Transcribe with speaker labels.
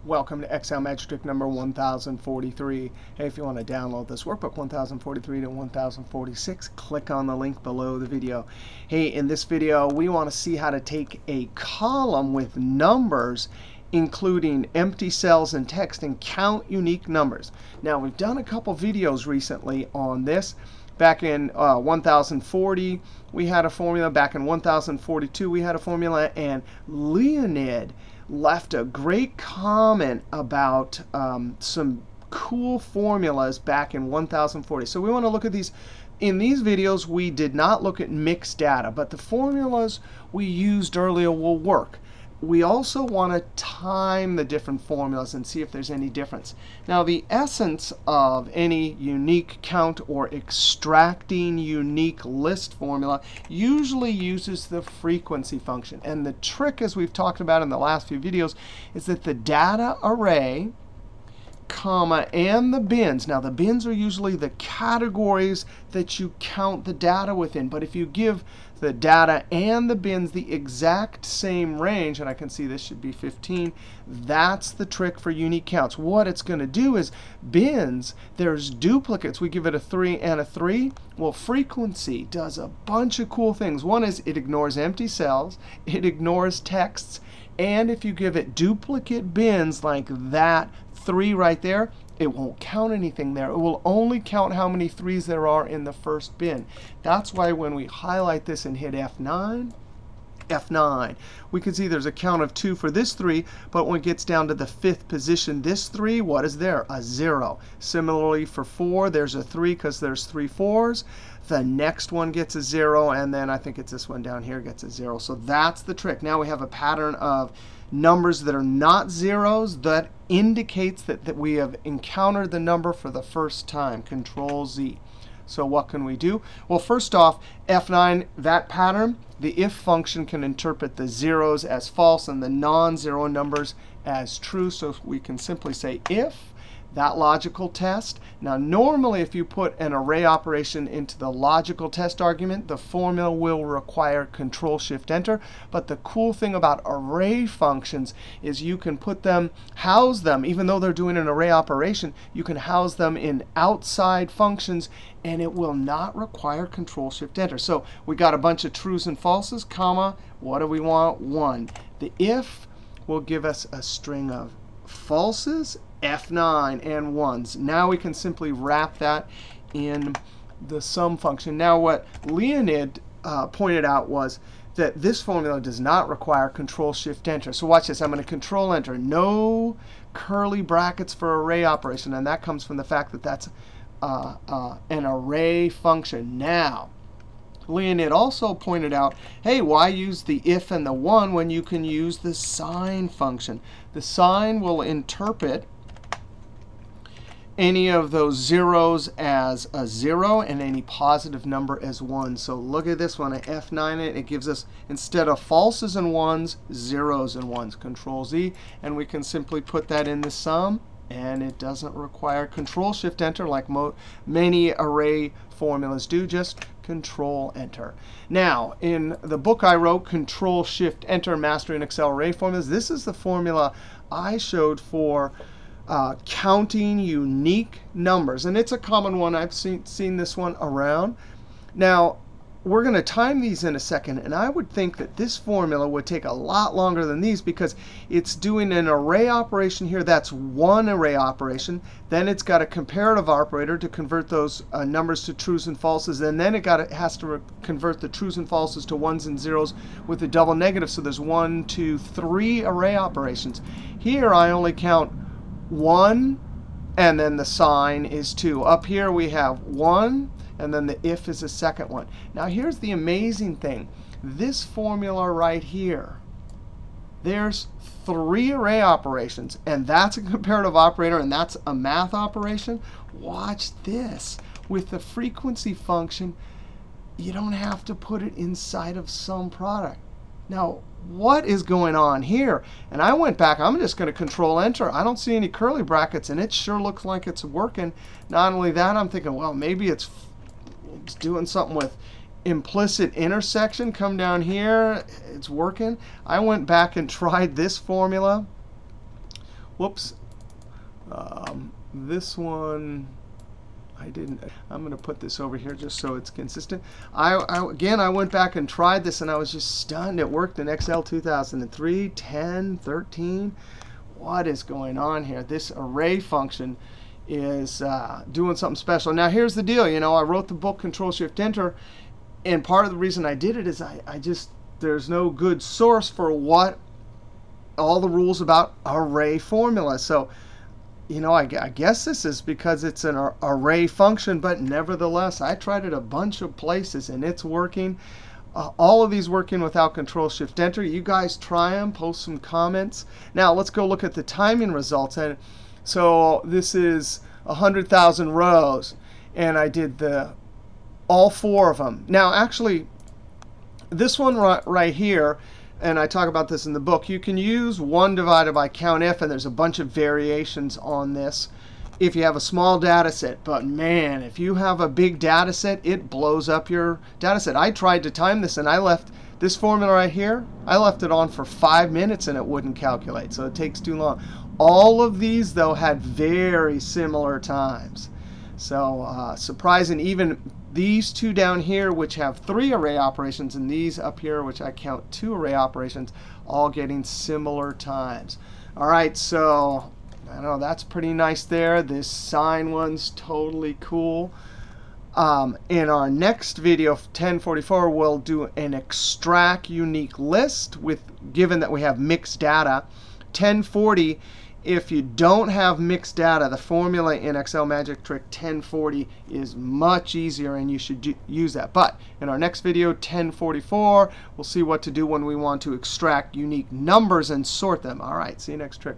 Speaker 1: Welcome to Excel Magic Trick number 1043. Hey, if you want to download this workbook 1043 to 1046, click on the link below the video. Hey, in this video, we want to see how to take a column with numbers, including empty cells and text, and count unique numbers. Now, we've done a couple videos recently on this. Back in 1040, we had a formula. Back in 1042, we had a formula. And Leonid left a great comment about some cool formulas back in 1040. So we want to look at these. In these videos, we did not look at mixed data, but the formulas we used earlier will work. We also want to time the different formulas and see if there's any difference. Now, the essence of any unique count or extracting unique list formula usually uses the frequency function. And the trick, as we've talked about in the last few videos, is that the data array, comma, and the bins. Now, the bins are usually the categories that you count the data within. But if you give the data and the bins the exact same range, and I can see this should be 15, that's the trick for unique counts. What it's going to do is bins, there's duplicates. We give it a 3 and a 3. Well, frequency does a bunch of cool things. One is it ignores empty cells. It ignores texts. And if you give it duplicate bins like that 3 right there, it won't count anything there. It will only count how many 3s there are in the first bin. That's why when we highlight this and hit F9, we can see there's a count of 2 for this 3. But when it gets down to the 5th position, this 3, what is there? A 0. Similarly, for 4, there's a 3 because there's 3 4s. The next one gets a 0. And then I think it's this one down here gets a 0. So that's the trick. Now we have a pattern of numbers that are not zeros. That indicates that we have encountered the number for the first time. Control Z. So what can we do? Well, first off, F9, that pattern, the if function can interpret the zeros as false and the non-zero numbers as true. So we can simply say if that logical test. Now, normally, if you put an array operation into the logical test argument, the formula will require Control-Shift-Enter. But the cool thing about array functions is you can put them, house them, even though they're doing an array operation, you can house them in outside functions, and it will not require Control-Shift-Enter. So we got a bunch of trues and falses, comma, what do we want? 1. The if will give us a string of falses, F9, and 1s. Now we can simply wrap that in the sum function. Now what Leonid pointed out was that this formula does not require Control-Shift-Enter. So watch this. I'm going to Control-Enter. No curly brackets for array operation. And that comes from the fact that that's an array function. Now, Leonid also pointed out, hey, why use the if and the 1 when you can use the sign function? The sign will interpret any of those zeros as a 0 and any positive number as 1. So look at this one. I F9 it. It gives us, instead of falses and 1s, zeros and 1s. Control Z. And we can simply put that in the sum. And it doesn't require Control-Shift-Enter like many array formulas do. Just Control-Enter. Now, in the book I wrote, Control-Shift-Enter, Mastering Excel Array Formulas, this is the formula I showed for counting unique numbers. And it's a common one. I've seen this one around. Now, we're going to time these in a second. And I would think that this formula would take a lot longer than these because it's doing an array operation here. That's one array operation. Then it's got a comparative operator to convert those numbers to trues and falses. And then it has to convert the trues and falses to 1s and 0s with a double negative. So there's 1, 2, 3 array operations. Here I only count 1, and then the sign is 2. Up here we have 1, and then the if is the second one. Now here's the amazing thing. This formula right here, there's 3 array operations, and that's a comparative operator, and that's a math operation. Watch this. With the frequency function, you don't have to put it inside of some product. Now, what is going on here? And I went back. I'm just going to Control-Enter. I don't see any curly brackets, and it sure looks like it's working. Not only that, I'm thinking, well, maybe it's doing something with implicit intersection. Come down here. It's working. I went back and tried this formula whoops, this one, I didn't. I'm going to put this over here just so it's consistent. Again, I went back and tried this, and I was just stunned. It worked in Excel 2003, 10, 13. What is going on here? This array function is doing something special. Now, here's the deal. You know, I wrote the book Control-Shift-Enter, and part of the reason I did it is there's no good source for what all the rules about array formula. So, you know, I guess this is because it's an array function, but nevertheless, I tried it a bunch of places, and it's working. All of these working without Control-Shift-Enter. You guys try them, post some comments. Now, let's go look at the timing results. And so this is 100,000 rows, and I did all 4 of them. Now, actually, this one right here, and I talk about this in the book, you can use 1 divided by COUNTIF, and there's a bunch of variations on this if you have a small data set. But man, if you have a big data set, it blows up your data set. I tried to time this, and I left this formula right here, I left it on for 5 minutes, and it wouldn't calculate. So it takes too long. All of these, though, had very similar times. So surprising, even these 2 down here, which have 3 array operations, and these up here, which I count 2 array operations, all getting similar times. All right, so I know that's pretty nice there. This sign one's totally cool. In our next video, 1044, we'll do an extract unique list given that we have mixed data. 1040, if you don't have mixed data, the formula in Excel Magic Trick 1040 is much easier, and you should use that. But in our next video, 1044, we'll see what to do when we want to extract unique numbers and sort them. All right, see you next trick.